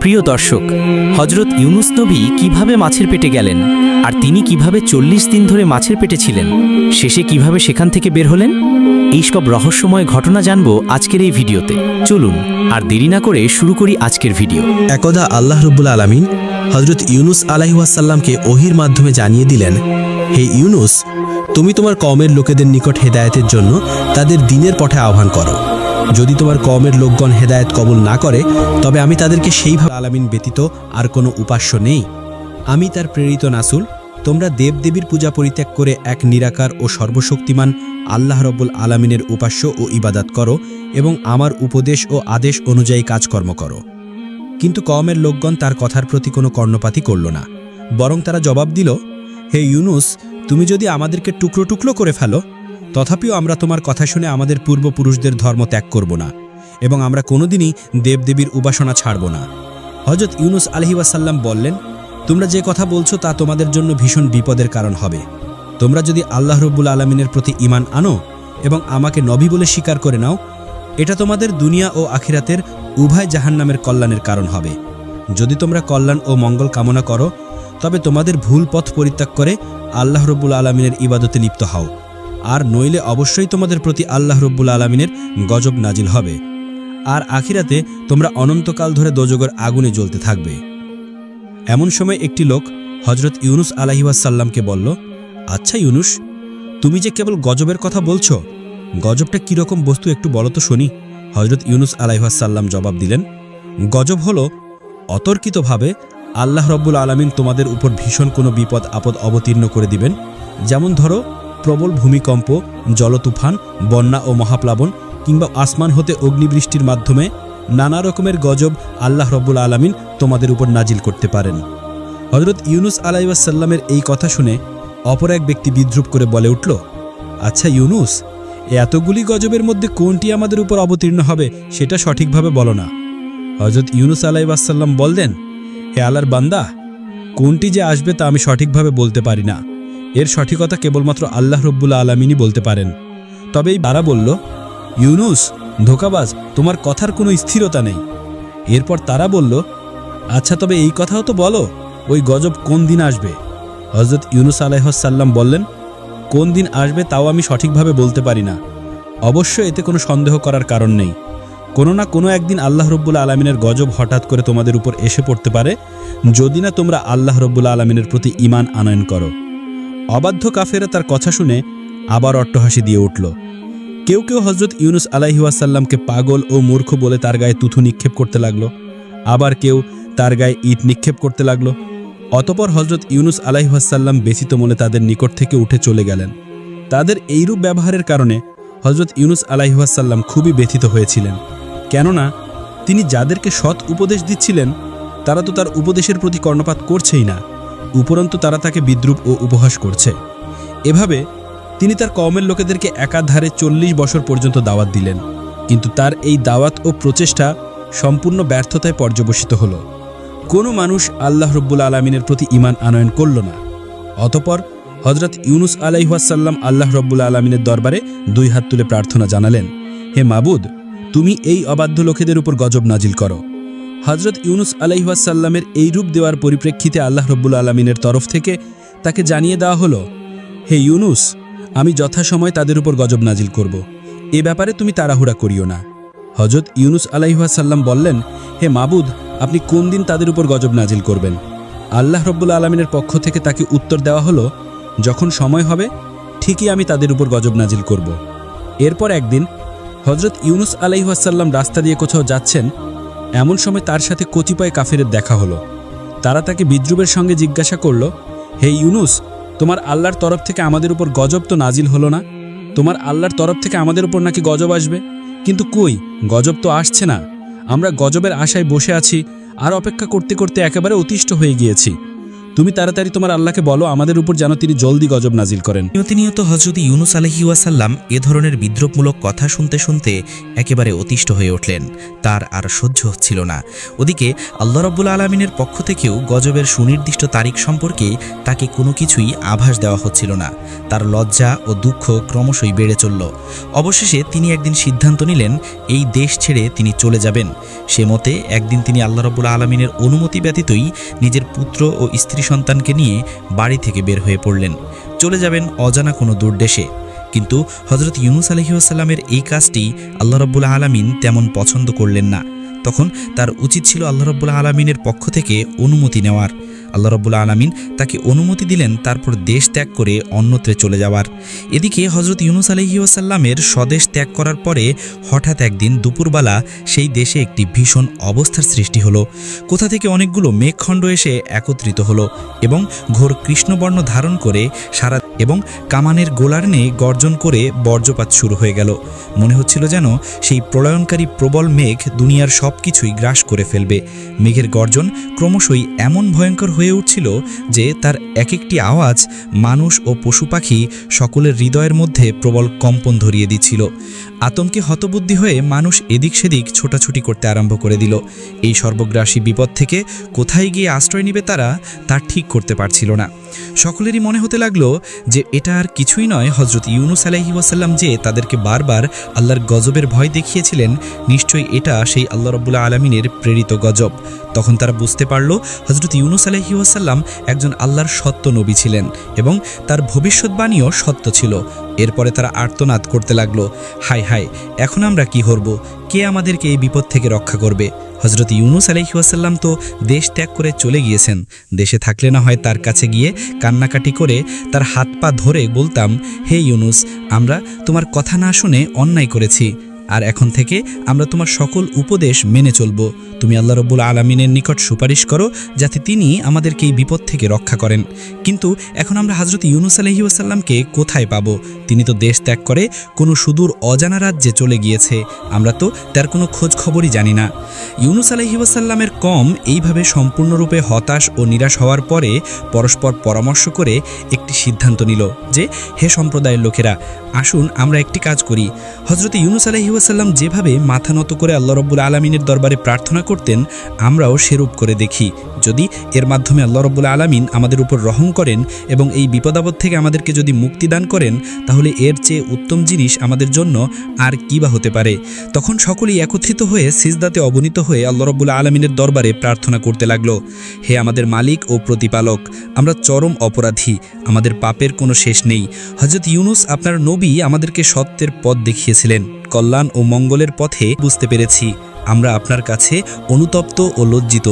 প্রিয় দর্শক, হজরত ইউনুস নবী কিভাবে মাছের পেটে গেলেন, আর তিনি কিভাবে 40 দিন ধরে মাছের পেটে ছিলেন, শেষে কিভাবে সেখান থেকে বের হলেন, এই সব রহস্যময় ঘটনা জানব আজকের এই ভিডিওতে। চলুন আর দেরি না করে শুরু করি আজকের ভিডিও। একদা আল্লাহ রাব্বুল আলামিন হজরত ইউনুস আলাইহিসসালামকে ওহির মাধ্যমে জানিয়ে দিলেন, হে ইউনুস, তুমি তোমার কওমের লোকেদের নিকট হেদায়েতের জন্য তাদের দ্বীনের পথে আহ্বান করো। যদি তোমার কওমের লোকগণ হেদায়েত কবুল না করে, তবে আমি তাদেরকে সেইভাবে আলামিন ব্যতীত আর কোনো উপাস্য নেই। আমি তার প্রেরিত নাসুল। তোমরা দেবদেবীর পূজা পরিত্যাগ করে এক নিরাকার ও সর্বশক্তিমান আল্লাহ রব্বুল আলামিনের উপাস্য ও ইবাদত করো এবং আমার উপদেশ ও আদেশ অনুযায়ী কাজকর্ম করো। কিন্তু কওমের লোকগণ তার কথার প্রতি কোনো কর্ণপাতই করল না, বরং তারা জবাব দিল, হে ইউনুস, তুমি যদি আমাদেরকে টুকরো টুকরো করে ফেলো, তথাপিও আমরা তোমার কথা শুনে আমাদের পূর্বপুরুষদের ধর্ম ত্যাগ করব না এবং আমরা কোনোদিনই দেবদেবীর উপাসনা ছাড়ব না। হজরত ইউনুস আলাইহিসসালাম বললেন, তোমরা যে কথা বলছো তা তোমাদের জন্য ভীষণ বিপদের কারণ হবে। তোমরা যদি আল্লাহ রব্বুল আলামিনের প্রতি ঈমান আনো এবং আমাকে নবী বলে স্বীকার করে নাও, এটা তোমাদের দুনিয়া ও আখিরাতের উভয় জাহান্নামের কল্যাণের কারণ হবে। যদি তোমরা কল্যাণ ও মঙ্গল কামনা করো, তবে তোমাদের ভুল পথ পরিত্যাগ করে আল্লাহ রব্বুল আলামিনের ইবাদতে লিপ্ত হও, আর নইলে অবশ্যই তোমাদের প্রতি আল্লাহ রব্বুল আলামিনের গজব নাজিল হবে, আর আখিরাতে তোমরা অনন্তকাল ধরে দোজখের আগুনে জ্বলতে থাকবে। এমন সময় একটি লোক হজরত ইউনুস আলাইহিসসালামকে বলল, আচ্ছা ইউনুস, তুমি যে কেবল গজবের কথা বলছো, গজবটা কীরকম বস্তু একটু বলো তো শুনি। হজরত ইউনুস আলাইহিসসালাম জবাব দিলেন, গজব হলো অতর্কিতভাবে আল্লাহ রব্বুল আলামিন তোমাদের উপর ভীষণ কোনো বিপদ আপদ অবতীর্ণ করে দিবেন। যেমন ধরো প্রবল ভূমিকম্প, জলতুফান, বন্যা ও মহাপ্লাবন, কিংবা আসমান হতে অগ্নিবৃষ্টির মাধ্যমে নানা রকমের গজব আল্লাহ রব্বুল আলামিন তোমাদের উপর নাজিল করতে পারেন। হজরত ইউনুস আলাইহিসসালামের এই কথা শুনে অপর এক ব্যক্তি বিদ্রূপ করে বলে উঠল, আচ্ছা ইউনুস, এতগুলি গজবের মধ্যে কোনটি আমাদের উপর অবতীর্ণ হবে সেটা সঠিকভাবে বলো না। হজরত ইউনুস আলাইহিসসালাম বললেন, হে আল্লাহর বান্দা, কোনটি যে আসবে তা আমি সঠিকভাবে বলতে পারি না। এর সঠিকতা কেবলমাত্র আল্লাহ রব্বুল আলামিনই বলতে পারেন। তবে এই বারা বলল, ইউনুস, ধোঁকাবাজ, তোমার কথার কোনো স্থিরতা নেই। এরপর তারা বলল, আচ্ছা তবে এই কথাও তো বলো, ওই গজব কোন দিন আসবে? হজরত ইউনুস আলাইহিসসালাম বললেন, কোন দিন আসবে তাও আমি সঠিকভাবে বলতে পারি না। অবশ্য এতে কোনো সন্দেহ করার কারণ নেই। কোনো না কোনো একদিন আল্লাহ রব্বুল আলামিনের গজব হঠাৎ করে তোমাদের উপর এসে পড়তে পারে, যদি না তোমরা আল্লাহ রব্বুল আলামিনের প্রতি ঈমান আনয়ন করো। অবাধ্য কাফেরা তার কথা শুনে আবার অট্টহাসি দিয়ে উঠল। কেউ কেউ হজরত ইউনুস আলাইহিসসালামকে পাগল ও মূর্খ বলে তার গায়ে তুথু নিক্ষেপ করতে লাগলো, আবার কেউ তার গায়ে ইট নিক্ষেপ করতে লাগলো। অতপর হজরত ইউনুস আলাইহিসসালাম ব্যথিত মনে তাদের নিকট থেকে উঠে চলে গেলেন। তাদের এইরূপ ব্যবহারের কারণে হজরত ইউনুস আলাইহিসসালাম খুবই ব্যথিত হয়েছিলেন, কেননা তিনি যাদেরকে সৎ উপদেশ দিচ্ছিলেন তারা তো তার উপদেশের প্রতি কর্ণপাত করছেই না, উপরন্তু তারা তাকে বিদ্রূপ ও উপহাস করছে। এভাবে তিনি তার কওমের লোকেদেরকে একাধারে 40 বছর পর্যন্ত দাওয়াত দিলেন, কিন্তু তার এই দাওয়াত ও প্রচেষ্টা সম্পূর্ণ ব্যর্থতায় পর্যবসিত হল। কোনো মানুষ আল্লাহ রব্বুল আলামিনের প্রতি ঈমান আনয়ন করল না। অতপর হজরত ইউনুস আলাইহিসসালাম আল্লাহ রব্বুল আলামিনের দরবারে 2 হাত তুলে প্রার্থনা জানালেন, হে মাবুদ, তুমি এই অবাধ্য লোকেদের উপর গজব নাজিল করো। হজরত ইউনুস আলাইহিসসালামের এই রূপ দেওয়ার পরিপ্রেক্ষিতে আল্লাহ রব্বুল আলামিনের তরফ থেকে তাকে জানিয়ে দেওয়া হলো, হে ইউনুস, আমি যথাসময় তাদের উপর গজব নাজিল করব। এ ব্যাপারে তুমি তাড়াহুড়া করিও না। হজরত ইউনুস আলাইহিসসালাম বললেন, হে মাবুদ, আপনি কোন দিন তাদের উপর গজব নাজিল করবেন? আল্লাহ রব্বুল আলামিনের পক্ষ থেকে তাকে উত্তর দেওয়া হলো, যখন সময় হবে ঠিকই আমি তাদের উপর গজব নাজিল করব। এরপর একদিন হজরত ইউনুস আলাইহিসসালাম রাস্তা দিয়ে কোথাও যাচ্ছেন, এমন সময় তার সাথে কতিপয় কাফেরের দেখা হলো। তারা তাকে বিদ্রূপের সঙ্গে জিজ্ঞাসা করল, হে ইউনুস, তোমার আল্লাহর তরফ থেকে আমাদের উপর গজব তো নাজিল হলো না? তোমার আল্লাহর তরফ থেকে আমাদের উপর নাকি গজব আসবে, কিন্তু কই, গজব তো আসছে না। আমরা গজবের আশায় বসে আছি আর অপেক্ষা করতে করতে একেবারে অতিষ্ঠ হয়ে গিয়েছি। তুমি তাড়াতাড়ি তোমার আল্লাহকে বলো আমাদের উপর যেন তিনি জলদি গজব নাজিল করেন। প্রতিনিয়ত হযরত ইউনুস আলাইহিস সালাম এ ধরনের বিদ্রূপমূলক কথা শুনতে শুনতে একেবারে অতিষ্ঠ হয়ে উঠলেন। তার আর সহ্য হচ্ছিল না। ওদিকে আল্লাহ রাব্বুল আলামিনের পক্ষ থেকেও গজবের সুনির্দিষ্ট তারিখ সম্পর্কে তাকে কোনো কিছুই আভাস দেওয়া হচ্ছিল না। তার লজ্জা ও দুঃখ ক্রমশই বেড়ে চলল। অবশেষে তিনি একদিন সিদ্ধান্ত নিলেন এই দেশ ছেড়ে তিনি চলে যাবেন। সে মতে একদিন তিনি আল্লাহ রাব্বুল আলামিনের অনুমতি ব্যতীতই নিজের পুত্র ও স্ত্রী সন্তানকে নিয়ে বাড়ি থেকে বের হয়ে পড়লেন। চলে যাবেন অজানা কোনো দূর দেশে। কিন্তু হযরত ইউনুস আলাইহিস সালামের এই কাজটি আল্লাহ রাব্বুল আলামিন তেমন পছন্দ করলেন না। তখন তার উচিত ছিল আল্লাহ রাব্বুল আলামিনের পক্ষ থেকে অনুমতি নেওয়ার। আল্লাহ রাব্বুল আলামিন তাকে অনুমতি দিলেন তারপর দেশ ত্যাগ করে অন্যত্রে চলে যাওয়ার। এদিকে হযরত ইউনুস আলাইহিস সালামের স্বদেশ ত্যাগ করার পরে হঠাৎ একদিন দুপুরবেলা সেই দেশে একটি ভীষণ অবস্থার সৃষ্টি হলো। কোথা থেকে অনেকগুলো মেঘখণ্ড এসে একত্রিত হলো এবং ঘোর কৃষ্ণবর্ণ ধারণ করে সারা এবং কামানের গোলার নিয়ে গর্জন করে বজ্রপাত শুরু হয়ে গেল। মনে হচ্ছিল যেন সেই প্রলয়নকারী প্রবল মেঘ দুনিয়ার সব কিছুই গ্রাস করে ফেলবে। মেঘের গর্জন ক্রমশই এমন ভয়ঙ্কর হয়ে উঠছিল যে তার এক একটি আওয়াজ মানুষ ও পশু পাখি সকলের হৃদয়ের মধ্যে প্রবল কম্পন ধরিয়ে দিচ্ছিল। আতঙ্কে হতবুদ্ধি হয়ে মানুষ এদিক সেদিক ছোটাছুটি করতে আরম্ভ করে দিল। এই সর্বগ্রাসী বিপদ থেকে কোথায় গিয়ে আশ্রয় নেবে তারা তা ঠিক করতে পারছিল না। সকলেরই মনে হতে লাগলো যে এটা আর কিছুই নয়, হযরত ইউনুস আলাইহিস সালাম যে তাদেরকে বারবার আল্লাহর গজবের ভয় দেখিয়েছিলেন, নিশ্চয়ই এটা সেই আল্লাহ রাব্বুল আলামিনের প্রেরিত গজব। তখন তারা বুঝতে পারল হযরত ইউনুস আলাইহিস সালাম একজন আল্লাহর সত্য নবী ছিলেন এবং তার ভবিষ্যৎবাণীও সত্য ছিল। এরপরে তারা আর্তনাদ করতে লাগলো, হায় হায়, এখন আমরা কি করব? কে আমাদেরকে এই বিপদ থেকে রক্ষা করবে? হযরত ইউনুস আলাইহিস সালাম তো দেশ ত্যাগ করে চলে গিয়েছেন। দেশে থাকলে না হয় তার কাছে গিয়ে কান্নাকাটি করে তার হাত পা ধরে বলতাম, হে ইউনুস, আমরা তোমার কথা না শুনে অন্যায় করেছি, আর এখন থেকে আমরা তোমার সকল উপদেশ মেনে চলব। তুমি আল্লাহ রাব্বুল আলামিনের নিকট সুপারিশ করো যাতে তিনি আমাদেরকে এই বিপদ থেকে রক্ষা করেন। কিন্তু এখন আমরা হযরত ইউনুস আলাইহিস সালামকে কোথায় পাব? তিনি তো দেশ ত্যাগ করে কোনো সুদূর অজানা রাজ্যে চলে গিয়েছে। আমরা তো তার কোনো খোঁজ খবরই জানি না। ইউনুস আলাইহিস সালামের কওম এইভাবে সম্পূর্ণরূপে হতাশ ও নিরাশ হওয়ার পরে পরস্পর পরামর্শ করে একটি সিদ্ধান্ত নিল যে, হে সম্প্রদায়ের লোকেরা, আসুন আমরা একটি কাজ করি। হযরত ইউনুস আলাইহিস সালাম যেভাবে মাথা নত করে আল্লাহ রাব্বুল আলামিনের দরবারে প্রার্থনা করতেন, আমরাও সেরূপ করে দেখি। যদি এর মাধ্যমে আল্লাহ রাব্বুল আলামিন আমাদের উপর রহম করেন এবং এই বিপদাপদ থেকে আমাদেরকে যদি মুক্তি দান করেন, তাহলে এর চেয়ে উত্তম জিনিস আমাদের জন্য আর কি বা হতে পারে। তখন সকলেই একত্রিত হয়ে সিজদাতে অবনীত হয়ে আল্লাহ রাব্বুল আলামিনের দরবারে প্রার্থনা করতে লাগলো, হে আমাদের মালিক ও প্রতিপালক, আমরা চরম অপরাধী, আমাদের পাপের কোনো শেষ নেই। হযরত ইউনুস আপনার নবী আমাদেরকে সত্যের পথ দেখিয়েছিলেন, কল্যাণ ও মঙ্গলের পথে বুঝতে পেরেছি। আমরা আপনার কাছে অনুতপ্ত ও লজ্জিত।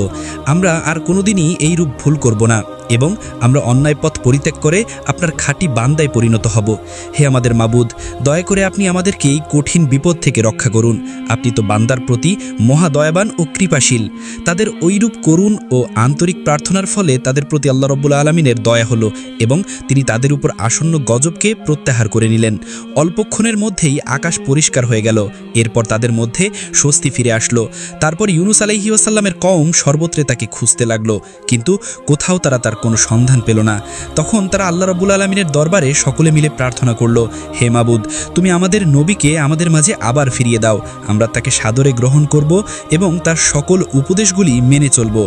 আমরা আর কোনোদিনই এই রূপ ভুল করব না এবং আমরা অন্যায় পথ পরিত্যাগ করে আপনার খাঁটি বান্দায় পরিণত হব। হে আমাদের মাবুদ, দয়া করে আপনি আমাদেরকে এই কঠিন বিপদ থেকে রক্ষা করুন। আপনি তো বান্দার প্রতি মহা দয়াবান ও কৃপাশীল। তাদের ওইরূপ করুণ ও আন্তরিক প্রার্থনার ফলে তাদের প্রতি আল্লাহ রাব্বুল আলামিনের দয়া হলো এবং তিনি তাদের উপর আসন্ন গজবকে প্রত্যাহার করে নিলেন। অল্পক্ষণের মধ্যেই আকাশ পরিষ্কার হয়ে গেল। এরপর তাদের মধ্যে স্বস্তি ফিরে আসলো। তারপর ইউনুস আলাইহিস সালামের কওম সর্বত্রে তাকে খুঁজতে লাগলো, কিন্তু কোথাও তারা তার কোনো সন্ধান পেল না। তখন তারা আল্লাহ রাব্বুল আলামিনের দরবারে সকলে মিলে প্রার্থনা করলো, হে মাবুদ, তুমি আমাদের নবীকে আমাদের মাঝে আবার ফিরিয়ে দাও। আমরা তাকে সাদরে গ্রহণ করব এবং তার সকল উপদেশগুলি মেনে চলব।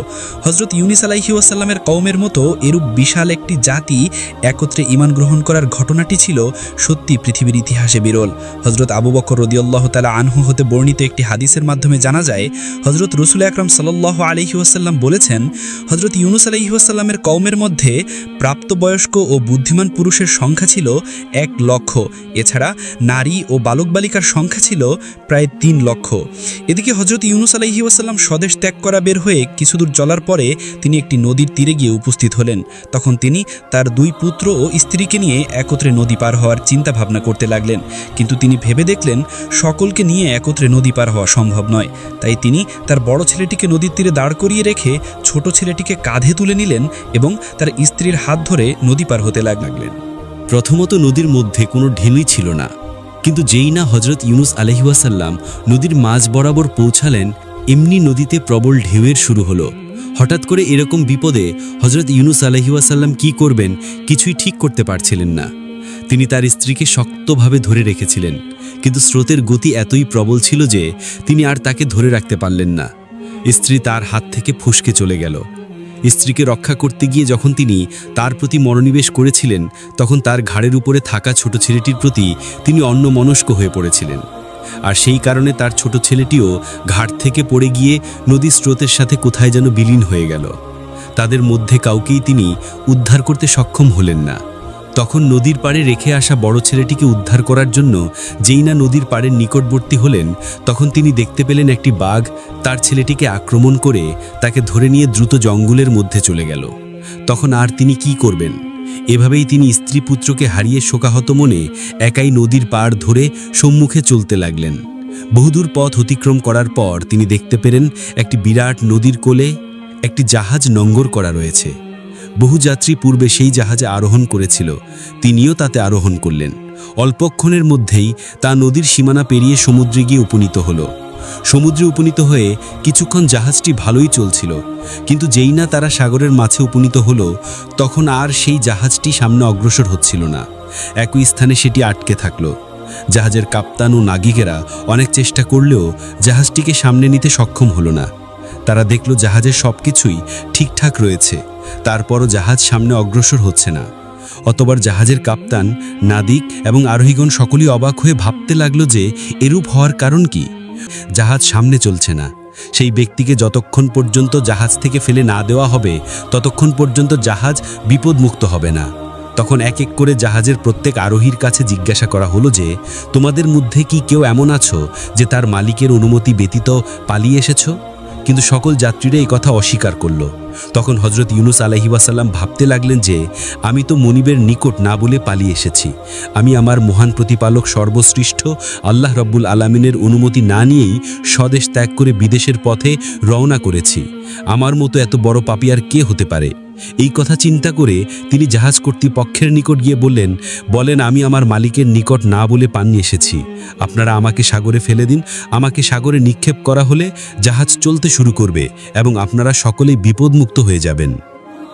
হযরত ইউনুস আলাইহিস সালামের কওমের মতো এরূপ বিশাল একটি জাতি একত্রে ঈমান গ্রহণ করার ঘটনাটি ছিল সত্যি পৃথিবীর ইতিহাসে বিরল। হযরত আবু বকর রাদিয়াল্লাহু তাআলা আনহু হতে বর্ণিত একটি হাদিসের মাধ্যমে জানা যায়, হযরত রাসূল আকরাম সাল্লাল্লাহু আলাইহি ওয়াসাল্লাম বলেছেন, হযরত ইউনুস আলাইহিস সালামের কওমের মধ্যে প্রাপ্তবয়স্ক ও বুদ্ধিমান পুরুষের সংখ্যা ছিল 1 লক্ষ। এছাড়া নারী ও বালক বালিকার সংখ্যা ছিল প্রায় 3 লক্ষ। এদিকে হযরত ইউনুস আলাইহিস সালাম স্বদেশ ত্যাগ করা বের হয়ে কিছুদূর চলার পরে তিনি একটি নদীর তীরে গিয়ে উপস্থিত হলেন। তখন তিনি তার 2 পুত্র ও স্ত্রীকে নিয়ে একত্রে নদী পার হওয়ার চিন্তা ভাবনা করতে লাগলেন। কিন্তু তিনি ভেবে দেখলেন সকলকে নিয়ে একত্রে নদী পার হওয়া সম্ভব নয়। তাই তিনি তার বড় ছেলেটিকে নদীর তীরে দাঁড় করিয়ে রেখে ছোট ছেলেটিকে কাঁধে তুলে নিলেন এবং তার স্ত্রীর হাত ধরে নদী পার হতে লাগলেন। প্রথমত নদীর মধ্যে কোনো ঢিলই ছিল না, কিন্তু যেই না হযরত ইউনুস আলাইহিস সালাম নদীর মাঝ বরাবর পৌঁছালেন, এমনি নদীতে প্রবল ঢেউয়ের শুরু হলো। হঠাৎ করে এরকম বিপদে হজরত ইউনুস আলাইহিওয়াসাল্লাম কি করবেন কিছুই ঠিক করতে পারছিলেন না। তিনি তার স্ত্রীকে শক্তভাবে ধরে রেখেছিলেন, কিন্তু স্রোতের গতি এতই প্রবল ছিল যে তিনি আর তাকে ধরে রাখতে পারলেন না। স্ত্রী তার হাত থেকে ফসকে চলে গেল। স্ত্রীকে রক্ষা করতে গিয়ে যখন তিনি তার প্রতি মনোনিবেশ করেছিলেন, তখন তার ঘাড়ের উপরে থাকা ছোট ছেলেটির প্রতি তিনি অন্যমনস্ক হয়ে পড়েছিলেন। আর সেই কারণে তার ছোট ছেলেটিও ঘাট থেকে পড়ে গিয়ে নদীর স্রোতের সাথে কোথায় যেন বিলীন হয়ে গেল। তাদের মধ্যে কাউকেই তিনি উদ্ধার করতে সক্ষম হলেন না। তখন নদীর পাড়ে রেখে আসা বড় ছেলেটিকে উদ্ধার করার জন্য যেই না নদীর পাড়ের নিকটবর্তী হলেন, তখন তিনি দেখতে পেলেন একটি বাঘ তার ছেলেটিকে আক্রমণ করে তাকে ধরে নিয়ে দ্রুত জঙ্গলের মধ্যে চলে গেল। তখন আর তিনি কি করবেন? এভাবেই তিনি স্ত্রী পুত্রকে হারিয়ে শোকাহত মনে একাই নদীর পাড় ধরে সম্মুখে চলতে লাগলেন। বহুদূর পথ অতিক্রম করার পর তিনি দেখতে পেলেন একটি বিরাট নদীর কোলে একটি জাহাজ নোঙর করা রয়েছে। বহু যাত্রী পূর্বে সেই জাহাজে আরোহণ করেছিল, তিনিও তাতে আরোহণ করলেন। অল্পক্ষণের মধ্যেই তা নদীর সীমানা পেরিয়ে সমুদ্রে গিয়ে উপনীত হলো। সমুদ্রে উপনীত হয়ে কিছুক্ষণ জাহাজটি ভালোই চলছিল, কিন্তু যেই না তারা সাগরের মাঝে উপনীত হলো, তখন আর সেই জাহাজটি সামনে অগ্রসর হচ্ছিল না। একই স্থানে সেটি আটকে থাকলো। জাহাজের কাপ্তান ও নাবিকেরা অনেক চেষ্টা করলেও জাহাজটিকে সামনে নিতে সক্ষম হলো না। তারা দেখল জাহাজের সব কিছুই ঠিকঠাক রয়েছে, তারপরও জাহাজ সামনে অগ্রসর হচ্ছে না। অতবার জাহাজের কাপ্তান, নাবিক এবং আরোহীগণ সকলেই অবাক হয়ে ভাবতে লাগলো যে এরূপ হওয়ার কারণ কি। জাহাজ সামনে চলছে না। সেই ব্যক্তিকে যতক্ষণ পর্যন্ত জাহাজ থেকে ফেলে না দেওয়া হবে, ততক্ষণ পর্যন্ত জাহাজ বিপদমুক্ত হবে না। তখন এক এক করে জাহাজের প্রত্যেক আরোহীর কাছে জিজ্ঞাসা করা হলো যে, তোমাদের মধ্যে কি কেউ এমন আছো যে তার মালিকের অনুমতি ব্যতীত পালিয়ে এসেছো? কিন্তু সকল যাত্রীরা এই কথা অস্বীকার করল। তখন হজরত ইউনুস আলাইহিওয়াসাল্লাম ভাবতে লাগলেন যে, আমি তো মনিবের নিকট না বলে পালিয়ে এসেছি। আমি আমার মহান প্রতিপালক সর্বশ্রেষ্ঠ আল্লাহ রব্বুল আলামিনের অনুমতি না নিয়েই স্বদেশ ত্যাগ করে বিদেশের পথে রওনা করেছি। আমার মতো এত বড় পাপী আর কে হতে পারে? এই কথা চিন্তা করে তিনি জাহাজ কর্তৃপক্ষের নিকট গিয়ে বলেন, আমি আমার মালিকের নিকট না বলে পানি এসেছি। আপনারা আমাকে সাগরে ফেলে দিন। আমাকে সাগরে নিক্ষেপ করা হলে জাহাজ চলতে শুরু করবে এবং আপনারা সকলেই বিপদমুক্ত হয়ে যাবেন।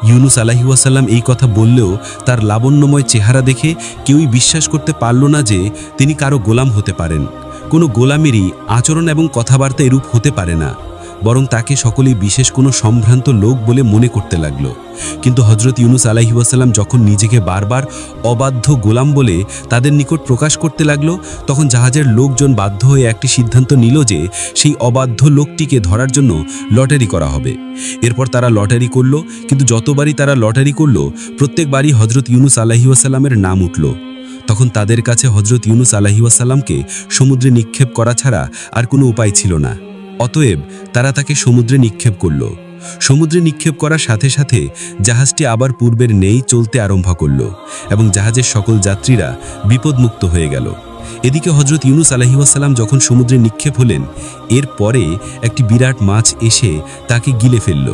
ইউনুস আলাইহিওয়াসাল্লাম এই কথা বললেও তার লাবণ্যময় চেহারা দেখে কেউই বিশ্বাস করতে পারল না যে তিনি কারো গোলাম হতে পারেন। কোনো গোলামেরই আচরণ এবং কথাবার্তা এরূপ হতে পারে না, বরং তাকে সকলেই বিশেষ কোনো সম্ভ্রান্ত লোক বলে মনে করতে লাগল। কিন্তু হজরত ইউনুস আলাইহিওয়াসাল্লাম যখন নিজেকে বারবার অবাধ্য গোলাম বলে তাদের নিকট প্রকাশ করতে লাগল, তখন জাহাজের লোকজন বাধ্য হয়ে একটি সিদ্ধান্ত নিল যে সেই অবাধ্য লোকটিকে ধরার জন্য লটারি করা হবে। এরপর তারা লটারি করল, কিন্তু যতবারই তারা লটারি করল, প্রত্যেকবারই হজরত ইউনুস আলাইহিওয়াসাল্লামের নাম উঠল। তখন তাদের কাছে হজরত ইউনুস আলাইহিওয়াসাল্লামকে সমুদ্রে নিক্ষেপ করা ছাড়া আর কোনো উপায় ছিল না। অতএব তারা তাকে সমুদ্রে নিক্ষেপ করল। সমুদ্রে নিক্ষেপ করার সাথে সাথে জাহাজটি আবার পূর্বের নেই চলতে আরম্ভ করল এবং জাহাজের সকল যাত্রীরা বিপদমুক্ত হয়ে গেল। এদিকে হজরত ইউনুস আলাইহিওয়াসাল্লাম যখন সমুদ্রে নিক্ষেপ হলেন, এর পরে একটি বিরাট মাছ এসে তাকে গিলে ফেলল।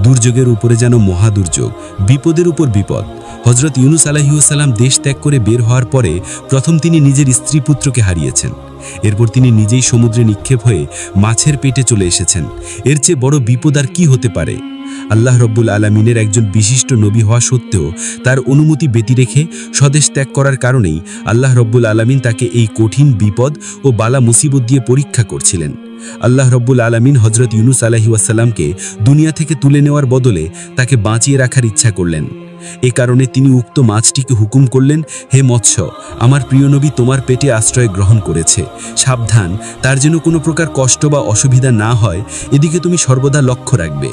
দুর্যোগের উপরে যেন মহাদুর্যোগ, বিপদের উপর বিপদ। হজরত ইউনুস আলাইহিওয়াসাল্লাম দেশ ত্যাগ করে বের হওয়ার পরে প্রথম তিনি নিজের স্ত্রী পুত্রকে হারিয়েছেন। এরপর তিনি নিজেই সমুদ্রে নিক্ষেপ হয়ে মাছের পেটে চলে এসেছেন। এর চেয়ে বড় বিপদ আর কি হতে পারে? আল্লাহ রব্বুল আলামিনের একজন বিশিষ্ট নবী হওয়া সত্ত্বেও তার অনুমতি ব্যতি রেখে স্বদেশ ত্যাগ করার কারণেই আল্লাহ রব্বুল আলামিন তাকে এই কঠিন বিপদ ও বালা মুসিবত দিয়ে পরীক্ষা করছিলেন। আল্লাহ রব্বুল আলামিন হজরত ইউনুস আলাইহিওয়াসাল্লামকে দুনিয়া থেকে তুলে নেওয়ার বদলে তাকে বাঁচিয়ে রাখার ইচ্ছা করলেন। এ কারণে তিনি উক্ত মাছটিকে হুকুম করলেন, হে মৎস্য, আমার প্রিয় নবী তোমার পেটে আশ্রয় গ্রহণ করেছে, সাবধান, তার যেন কোনো প্রকার কষ্ট বা অসুবিধা না হয়, এদিকে তুমি সর্বদা লক্ষ্য রাখবে।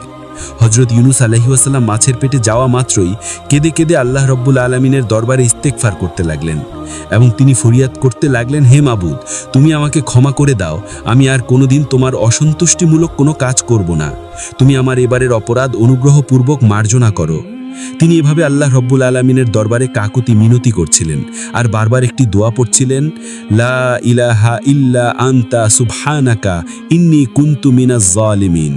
হজরত ইউনুস আলাইহিওয়াসাল্লাম মাছের পেটে যাওয়া মাত্রই কেঁদে কেঁদে আল্লাহ রব্বুল আলামিনের দরবারে ইস্তেগফার করতে লাগলেন এবং তিনি ফরিয়াদ করতে লাগলেন, হে মাবুদ, তুমি আমাকে ক্ষমা করে দাও। আমি আর কোনোদিন তোমার অসন্তুষ্টিমূলক কোনো কাজ করব না। তুমি আমার এবারের অপরাধ অনুগ্রহপূর্বক মার্জনা করো। তিনি এভাবে আল্লাহ রব্বুল আলামিনের দরবারে কাকুতি মিনতি করছিলেন আর বারবার একটি দোয়া পড়ছিলেন, লা ইলাহা ইল্লা আনতা সুবহানাকা ইন্নী কুনতু মিনাজ জালিমিন।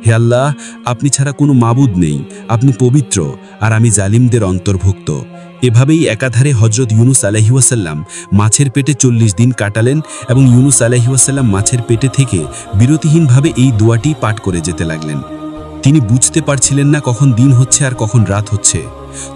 হে আল্লাহ, আপনি ছাড়া কোনো মাবুদ নেই, আপনি পবিত্র আর আমি জালিমদের অন্তর্ভুক্ত। এভাবেই একাধারে হজরত ইউনুস আলাইহিওয়াসাল্লাম মাছের পেটে 40 দিন কাটালেন এবং ইউনুস আলাইহিওয়াসাল্লাম মাছের পেটে থেকে বিরতিহীনভাবে এই দোয়াটি পাঠ করে যেতে লাগলেন। তিনি বুঝতে পারছিলেন না কখন দিন হচ্ছে আর কখন রাত হচ্ছে।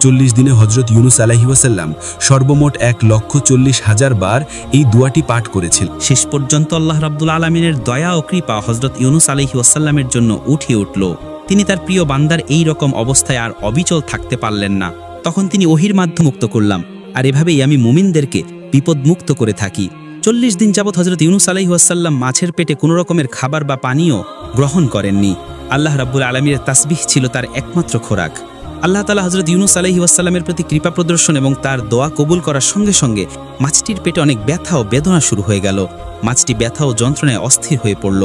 40 দিনে হজরত ইউনুস আলাইহি ওয়াসাল্লাম সর্বমোট 1,40,000 বার এই দোয়াটি পাঠ করেছিল। শেষ পর্যন্ত আল্লাহ রাব্বুল আলামিনের দয়া ও কৃপা হযরত ইউনুস আলাইহি ওয়াসাল্লামের জন্য উঠে উঠল। তিনি তার প্রিয় বান্দার এই রকম অবস্থায় আর অবিচল থাকতে পারলেন না। তখন তিনি ওহির মাধ্যমে মুক্ত করলাম, আর এভাবেই আমি মুমিনদেরকে বিপদমুক্ত করে থাকি। 40 দিন যাবৎ হযরত ইউনুস আলাইহি ওয়াসাল্লাম মাছের পেটে কোনো রকমের খাবার বা পানীয় গ্রহণ করেননি। আল্লাহ রাব্বুল আলামিনের তাসবিহ ছিল তার একমাত্র খোরাক। আল্লাহ তাআলা হযরত ইউনুস আলাইহি ওয়াসাল্লামের প্রতি কৃপা প্রদর্শন এবং তার দোয়া কবুল করার সঙ্গে সঙ্গে মাছটির পেটে অনেক ব্যথা ও বেদনা শুরু হয়ে গেল। মাছটি ব্যথা ও যন্ত্রণায় অস্থির হয়ে পড়ল।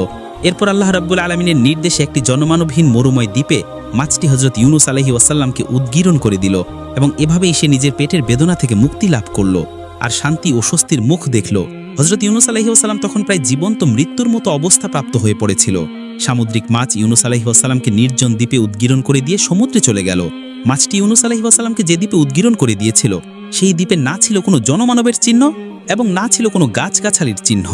এরপর আল্লাহ রাব্বুল আলামিনের নির্দেশে একটি জনমানবহীন মরুময় দ্বীপে মাছটি হযরত ইউনুস আলাইহি ওয়াসাল্লামকে উদ্গীরণ করে দিল এবং এভাবেই সে নিজের পেটের বেদনা থেকে মুক্তি লাভ করল আর শান্তি ও স্বস্তির মুখ দেখল। হযরত ইউনুস আলাইহি ওয়াসাল্লাম তখন প্রায় জীবন্ত মৃত্যুর মতো অবস্থা প্রাপ্ত হয়ে পড়েছিল। সামুদ্রিক মাছ ইউনুস আলাইহি ওয়াসাল্লামকে নির্জন দ্বীপে উদ্গীরণ করে দিয়ে সমুদ্রে চলে গেল। মাছটি ইউনুস আলাইহি ওয়াসাল্লামকে যে দ্বীপে উদ্গীরণ করে দিয়েছিল সেই দ্বীপে না ছিল কোনো জনমানবের চিহ্ন এবং না ছিল কোনো গাছগাছালির চিহ্ন।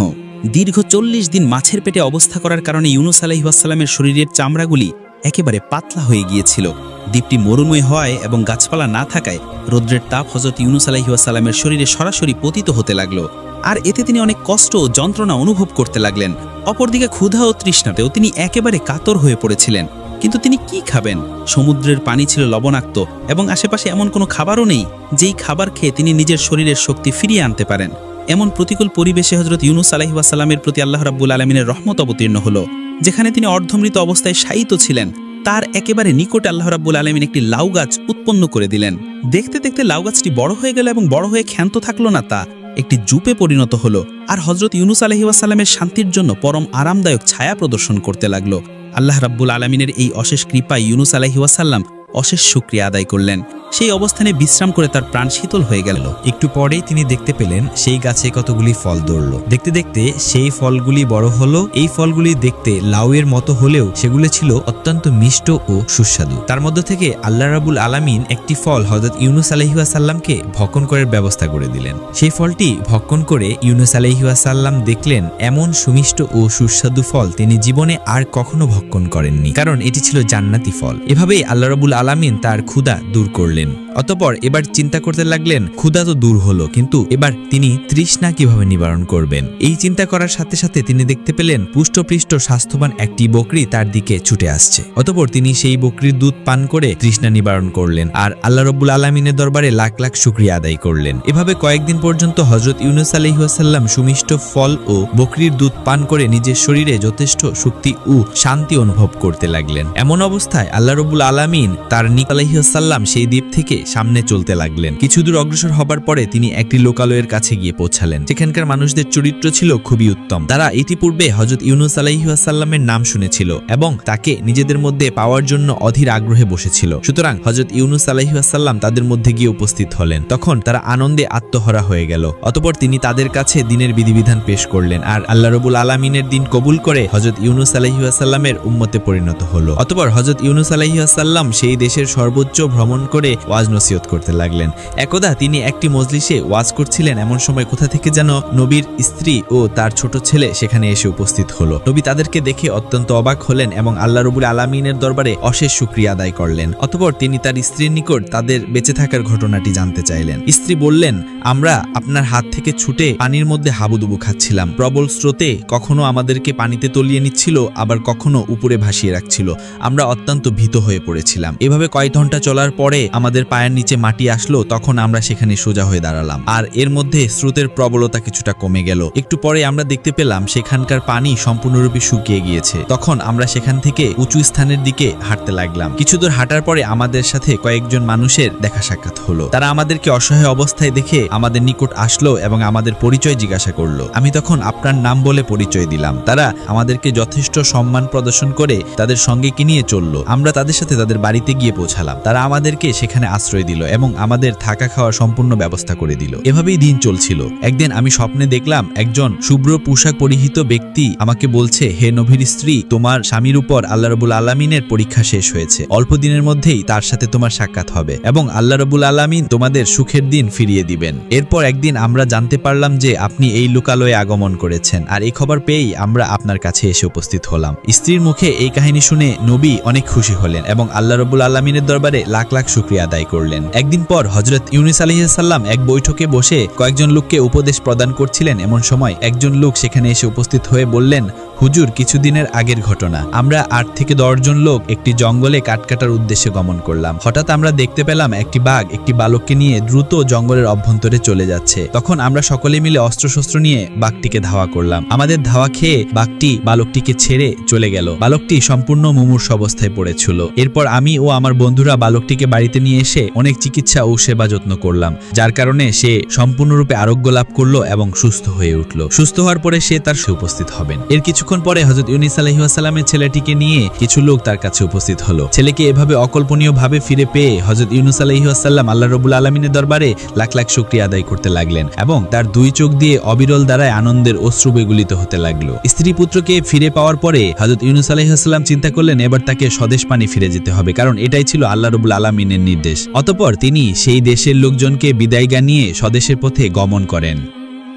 দীর্ঘ 40 দিন মাছের পেটে অবস্থা করার কারণে ইউনুস আলাইহি ওয়াসাল্লামের শরীরের চামড়াগুলি একেবারে পাতলা হয়ে গিয়েছিল। দ্বীপটি মরুময় হওয়ায় এবং গাছপালা না থাকায় রৌদ্রের তাপ হযরত ইউনুস আলাইহি ওয়াসাল্লামের শরীরে সরাসরি পতিত হতে লাগলো, আর এতে তিনি অনেক কষ্ট ও যন্ত্রণা অনুভব করতে লাগলেন। অপরদিকে ক্ষুধা ও তৃষ্ণাতেও তিনি একেবারে কাতর হয়ে পড়েছিলেন। কিন্তু তিনি কি খাবেন? সমুদ্রের পানি ছিল লবণাক্ত এবং আশেপাশে এমন কোনো খাবারও নেই যেই খাবার খেয়ে তিনি নিজের শরীরের শক্তি ফিরিয়ে আনতে পারেন। এমন প্রতিকূল পরিবেশে হযরত ইউনুস আলাইহি ওয়াসাল্লামের প্রতি আল্লাহ রাব্বুল আলামিনের রহমত অবতীর্ণ হলো। যেখানে তিনি অর্ধমৃত অবস্থায় শায়িত ছিলেন তার একেবারে নিকটে আল্লাহ রাব্বুল আলামিন একটি লাউ গাছ উৎপন্ন করে দিলেন। দেখতে দেখতে লাউ গাছটি বড় হয়ে গেল এবং বড় হয়ে ক্ষান্ত থাকলো না, তা একটি জুপে পরিণত হলো আর হযরত ইউনুস আলাইহি ওয়াসাল্লামের শান্তির জন্য পরম আরামদায়ক ছায়া প্রদর্শন করতে লাগলো। আল্লাহ রাব্বুল আলামিনের এই অশেষ কৃপায় ইউনুস আলাইহি ওয়াসাল্লাম অশেষ শুকরিয়া আদায় করলেন। সেই অবস্থানে বিশ্রাম করে তার প্রাণ শীতল হয়ে গেল। একটু পরেই তিনি দেখতে পেলেন সেই গাছে কতগুলি ফল ধরল। দেখতে দেখতে সেই ফলগুলি বড় হলো। এই ফলগুলি দেখতে লাউয়ের মতো হলেও সেগুলো ছিল অত্যন্ত মিষ্ট ও সুস্বাদু। তার মধ্য থেকে আল্লাহ রাব্বুল আলামিন একটি ফল হযরত ইউনুস আলাইহি ওয়াসাল্লামকে ভক্ষণ করার ব্যবস্থা করে দিলেন। সেই ফলটি ভক্ষণ করে ইউনুস আলাইহি ওয়াসাল্লাম দেখলেন এমন সুমিষ্ট ও সুস্বাদু ফল তিনি জীবনে আর কখনো ভক্ষণ করেননি, কারণ এটি ছিল জান্নাতি ফল। এভাবেই আল্লাহ রাব্বুল আলামিন তার ক্ষুধা দূর করলেন। অতঃপর এবার চিন্তা করতে লাগলেন, ক্ষুধা তো দূর হলো, কিন্তু এবার তিনি তৃষ্ণা কিভাবে নিবারণ করবেন। এই চিন্তা করার সাথে সাথে তিনি দেখতে পেলেন পুষ্টপৃষ্ট স্বাস্থ্যবান একটি বকরি তার দিকে ছুটে আসছে। অতঃপর তিনি সেই বকরির দুধ পান করে তৃষ্ণা নিবারণ করলেন আর আল্লাহ রাব্বুল আলামিনের দরবারে লাখ লাখ শুকরিয়া আদায় করলেন। এভাবে কয়েকদিন পর্যন্ত হযরত ইউনুস আলাইহি ওয়াসাল্লাম সুমিষ্ট ফল ও বকরির দুধ পান করে নিজের শরীরে যথেষ্ট শক্তি ও শান্তি অনুভব করতে লাগলেন। এমন অবস্থায় আল্লাহ রাব্বুল আলামিন তার নবী আলাইহিস সালাম সেই দ্বীপ থেকে সামনে চলতে লাগলেন। কিছু দূর অগ্রসর হবার পরে তিনি একটি লোকালয়ের কাছে গিয়ে পৌঁছালেন। সেখানকার মানুষদের চরিত্র ছিল খুবই উত্তম। তারা ইতিপূর্বে হযরত ইউনুস আলাইহিস সালামের নাম শুনেছিল এবং তাকে নিজেদের মধ্যে পাওয়ার জন্য অধীর আগ্রহে বসেছিল। সুতরাং হযরত ইউনুস আলাইহিস সালাম তাদের মধ্যে গিয়ে উপস্থিত হলেন। তখন তারা আনন্দে আত্মহারা হয়ে গেল। অতঃপর তিনি তাদের কাছে দিনের বিধিবিধান পেশ করলেন আর আল্লাহ রাব্বুল আলামিনের দিন কবুল করে হযরত ইউনুস আলাইহিস সালামের উম্মতে পরিণত হলো। অতঃপর হযরত ইউনুস আলাইহিস সালাম সেই দেশের সর্বোচ্চ ভ্রমণ করে ওয়াজ নসিহত করতে লাগলেন। একদা তিনি একটি মজলিসে ওয়াজ করছিলেন, এমন সময় কোথা থেকে যেন নবীর স্ত্রী ও তার ছোট ছেলে সেখানে এসে উপস্থিত হলো। নবী তাদেরকে দেখে অত্যন্ত অবাক হলেন এবং আল্লাহ রাব্বুল আলামিনের দরবারে অশেষ শুকরিয়া আদায় করলেন। অতঃপর তিনি তার স্ত্রীর নিকট তাদের বেঁচে থাকার ঘটনাটি জানতে চাইলেন। স্ত্রী বললেন, আমরা আপনার হাত থেকে ছুটে পানির মধ্যে হাবুডুবু খাচ্ছিলাম। প্রবল স্রোতে কখনো আমাদেরকে পানিতে তলিয়ে নিচ্ছিল, আবার কখনো উপরে ভাসিয়ে রাখছিল। আমরা অত্যন্ত ভীত হয়ে পড়েছিলাম। এভাবে কয়েক ঘন্টা চলার পরে আমাদের পায়ের নিচে মাটি আসলো, তখন আমরা সেখানে সোজা হয়ে দাঁড়ালাম আর এর মধ্যে স্রোতের প্রবলতা কিছুটা কমে গেল। একটু পরে আমরা দেখতে পেলাম সেখানকার পানি সম্পূর্ণরূপে শুকিয়ে গিয়েছে। তখন আমরা সেখান থেকে উঁচু স্থানের দিকে হাঁটতে লাগলাম। কিছু দূর হাঁটার পরে আমাদের সাথে কয়েকজন মানুষের দেখা সাক্ষাৎ হলো। তারা আমাদেরকে অসহায় অবস্থায় দেখে আমাদের নিকট আসলো এবং আমাদের পরিচয় জিজ্ঞাসা করলো। আমি তখন আপনার নাম বলে পরিচয় দিলাম। তারা আমাদেরকে যথেষ্ট সম্মান প্রদর্শন করে তাদের সঙ্গে কি নিয়ে চললো। আমরা তাদের সাথে তাদের বাড়িতে গিয়ে পৌঁছালাম। তারা আমাদেরকে সেখানে আশ্রয় আশ্রয় দিল এবং আমাদের থাকা খাওয়ার সম্পূর্ণ ব্যবস্থা করে দিল। এভাবেই দিন চলছিল। একদিন আমি স্বপ্নে দেখলাম একজন শুভ্র পোশাক পরিহিত ব্যক্তি আমাকে বলছে, হে নবীর স্ত্রী, তোমার স্বামীর উপর আল্লাহ রাব্বুল আলামিনের পরীক্ষা শেষ হয়েছে, অল্প দিনের মধ্যেই তার সাথে তোমার সাক্ষাৎ হবে এবং আল্লাহ রাব্বুল আলামিন তোমাদের সুখের দিন ফিরিয়ে দিবেন। এরপর একদিন আমরা জানতে পারলাম যে আপনি এই লোকালয়ে আগমন করেছেন, আর এই খবর পেয়েই আমরা আপনার কাছে এসে উপস্থিত হলাম। স্ত্রীর মুখে এই কাহিনী শুনে নবী অনেক খুশি হলেন এবং আল্লাহ রাব্বুল আলামিনের দরবারে লাখ লাখ শুকরিয়া আদায় করলেন। একদিন পর হযরত ইউনূস আলাইহিস সালাম এক বৈঠকে বসে কয়েকজন লোককে উপদেশ প্রদান করছিলেন। এমন সময় একজন লোক সেখানে এসে উপস্থিত হয়ে বললেন, হুজুর, কিছুদিনের আগের ঘটনা। আমরা 8 থেকে 10 জন লোক একটি জঙ্গলে কাঠ কাটার উদ্দেশ্যে গমন করলাম। হঠাৎ আমরা দেখতে পেলাম একটি বাঘ একটি বালককে নিয়ে দ্রুত জঙ্গলের অভ্যন্তরে চলে যাচ্ছে। তখন আমরা সকলে মিলে অস্ত্রশস্ত্র নিয়ে বাঘটিকে ধাওয়া করলাম। আমাদের ধাওয়া খেয়ে বাঘটি বালকটিকে ছেড়ে চলে গেল। বালকটি সম্পূর্ণ মুমূর্ষ অবস্থায় পড়েছিল। এরপর আমি ও আমার বন্ধুরা বালকটিকে বাড়িতে নিয়ে এসে অনেক চিকিৎসা ও সেবা যত্ন করলাম, যার কারণে সে সম্পূর্ণরূপে আরোগ্য লাভ করলো এবং সুস্থ হয়ে উঠল। সুস্থ হওয়ার পরে সে তার উপস্থিত হবেন। এর কিছুক্ষণ পরে হযরত ইউনূস আলাইহিস সালামের ছেলেটিকে নিয়ে কিছু লোক তার কাছে উপস্থিত হলো। ছেলেকে এভাবে অকল্পনীয়ভাবে ফিরে পেয়ে হযরত ইউনূস আলাইহিস সালাম আল্লাহ রাব্বুল আলামিনের দরবারে লাখ লাখ শুকরিয়া আদায় করতে লাগলেন এবং তার দুই চোখ দিয়ে অবিরল দ্বারায় আনন্দের অশ্রু বেগলিত হতে লাগলো। স্ত্রী পুত্রকে ফিরে পাওয়ার পরে হযরত ইউনূস আলাইহিস সালাম চিন্তা করলেন এবার তাকে স্বদেশ পানি ফিরে যেতে হবে, কারণ এটাই ছিল আল্লাহ রাব্বুল আলামিনের নির্দেশ। অতঃপর তিনি সেই দেশের লোকজনকে বিদায় জানিয়ে স্বদেশের পথে গমন করেন।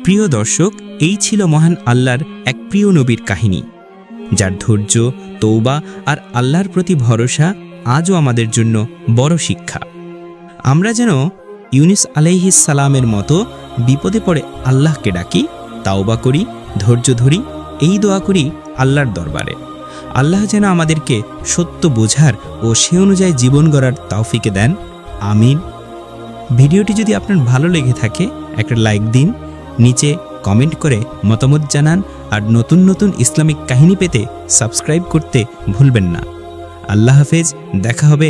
প্রিয় দর্শক, এই ছিল মহান আল্লাহর এক প্রিয় নবীর কাহিনী, যার ধৈর্য, তৌবা আর আল্লাহর প্রতি ভরসা আজও আমাদের জন্য বড় শিক্ষা। আমরা যেন ইউনূস আলাইহিস সালামের মতো বিপদে পড়ে আল্লাহকে ডাকি, তাওবা করি, ধৈর্য ধরি, এই দোয়া করি আল্লাহর দরবারে। আল্লাহ যেন আমাদেরকে সত্য বোঝার ও সে অনুযায়ী জীবন গড়ার তৌফিক দেন। আমিন। ভিডিওটি যদি আপনার ভালো লেগে থাকে একটা লাইক দিন, নিচে কমেন্ট করে মতামত জানান, আর নতুন নতুন ইসলামিক কাহিনী পেতে সাবস্ক্রাইব করতে ভুলবেন না। আল্লাহ হাফেজ, দেখা হবে